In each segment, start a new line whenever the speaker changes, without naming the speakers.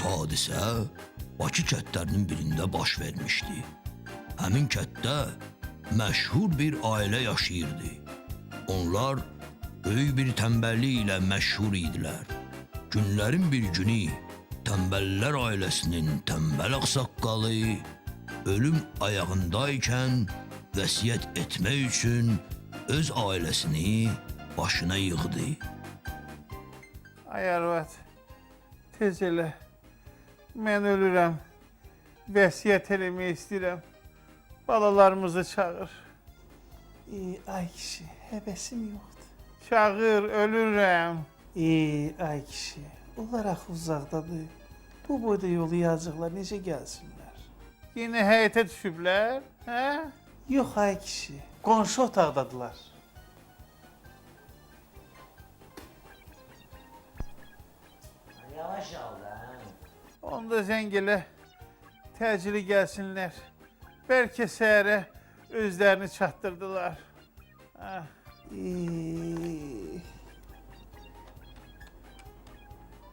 hadisə Bakı kətlərinin birində baş vermişdi. Həmin kətdə məşhur bir ailə yaşayırdı. Onlar böyük bir tənbəllik ilə məşhur idilər. Günlərin bir günü tənbəllər ailəsinin tənbəl ağsaqqalı ölüm ayağındaykən vəsiyyət etmək üçün öz ailəsini başına yığdı.
Ay arvad, tez elə. Mən ölürəm, vəsiyyət eləmək istəyirəm. Balalarımızı çağır.
Ay kişi, həvəsim yoxdur.
Çağır, ölürəm.
Ay kişi, onlar axı uzaqdadır. Bu boyda yolu yazıqlar, necə gəlsinlər?
Yine həyətə düşüblər, hə?
Yox ay kişi, qonşu otaqdadılar.
Yavaş ol da.
Onda zəng elə, təcili gəlsinlər. Bəlkə səhərə özlərini çatdırdılar. Ha.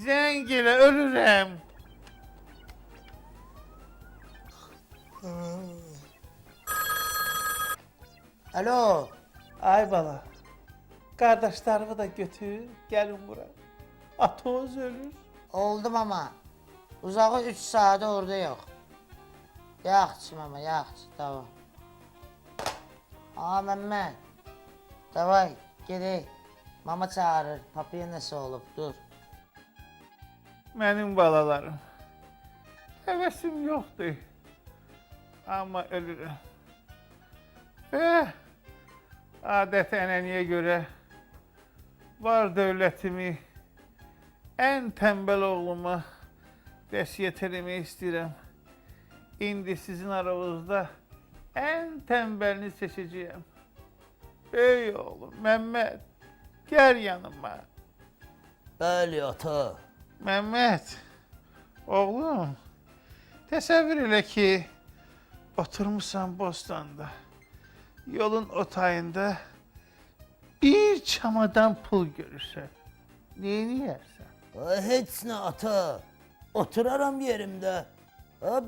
Zəng elə, ölürəm.
Alo.
Ay bala, qardaşlarımı da götür, gəlin bura. Atoz ölür.
Oldum ama. Uzağı 3 saate orada yok. Yaxşı mama, yaxşı, tamam. Aa Mehmet. Davay, gedək. Mama çağırır, papaya nəsə olub, dur.
Mənim balalarım. Həvəsim yoxdur. Amma ölürəm. Və adət-ənənəyə görə var dövlətimi ən tənbəl oğluma vəsiyyət eləmək istəyirəm. İndi sizin aranızda ən tənbəlini seçəcəyəm. Ey oğlum, Məhəmməd, gəl yanıma.
Bəli ata.
Məhəmməd, oğlum, təsəvvür elə ki, oturmuşsan bostanda, yolun o tayında bir çamadan pul görürsən. Neyini yersən?
Heç nə ata. Oturaram yerimdə.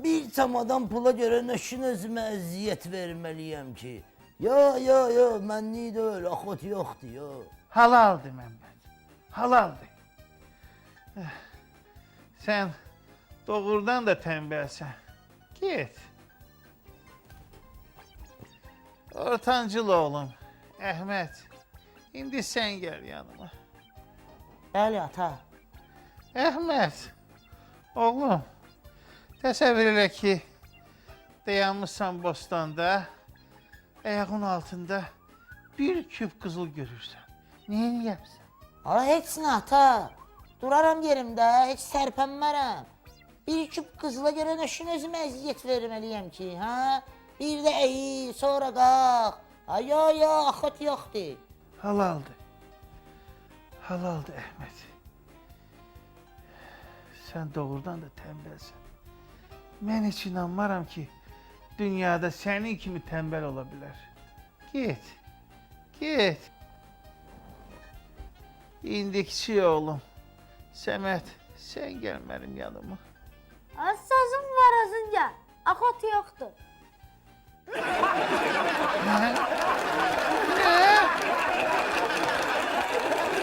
Bir çamadan pula görə nəşin özümə əziyyət verməliyəm ki. Yo, mənlik deyil, axot yoxdur, yo.
Halaldır Məhəmməd, halaldır. Sən doğrudan da tənbəlsən. Get. Ortancıl oğlum, Əhməd, indi sən gəl yanıma.
Bəli ata.
Əhməd, oğlum, təsəvvür elə ki, dayanmışsan bostanda, ayağın altında bir küp qızıl görürsən. Neyini yersən?
Hala heç nə ata. Duraram yerimdə, heç tərpənmərəm. Bir küp qızıla görə nəşin özümə əziyyət verməliyəm ki, hə? Bir də eyi, sonra qalx. Yo, axot yoxdur.
Halaldır. Halaldır Əhməd. Sən doğrudan da tənbəlsən. Mən heç inanmaram ki, dünyada sənin kimi tənbəl ola bilər. Get, get. İndi kiçik oğlum, Səməd, sən gəl mənim yanıma.
Az sözüm var özün gəl, axot yoxdur.
Hə?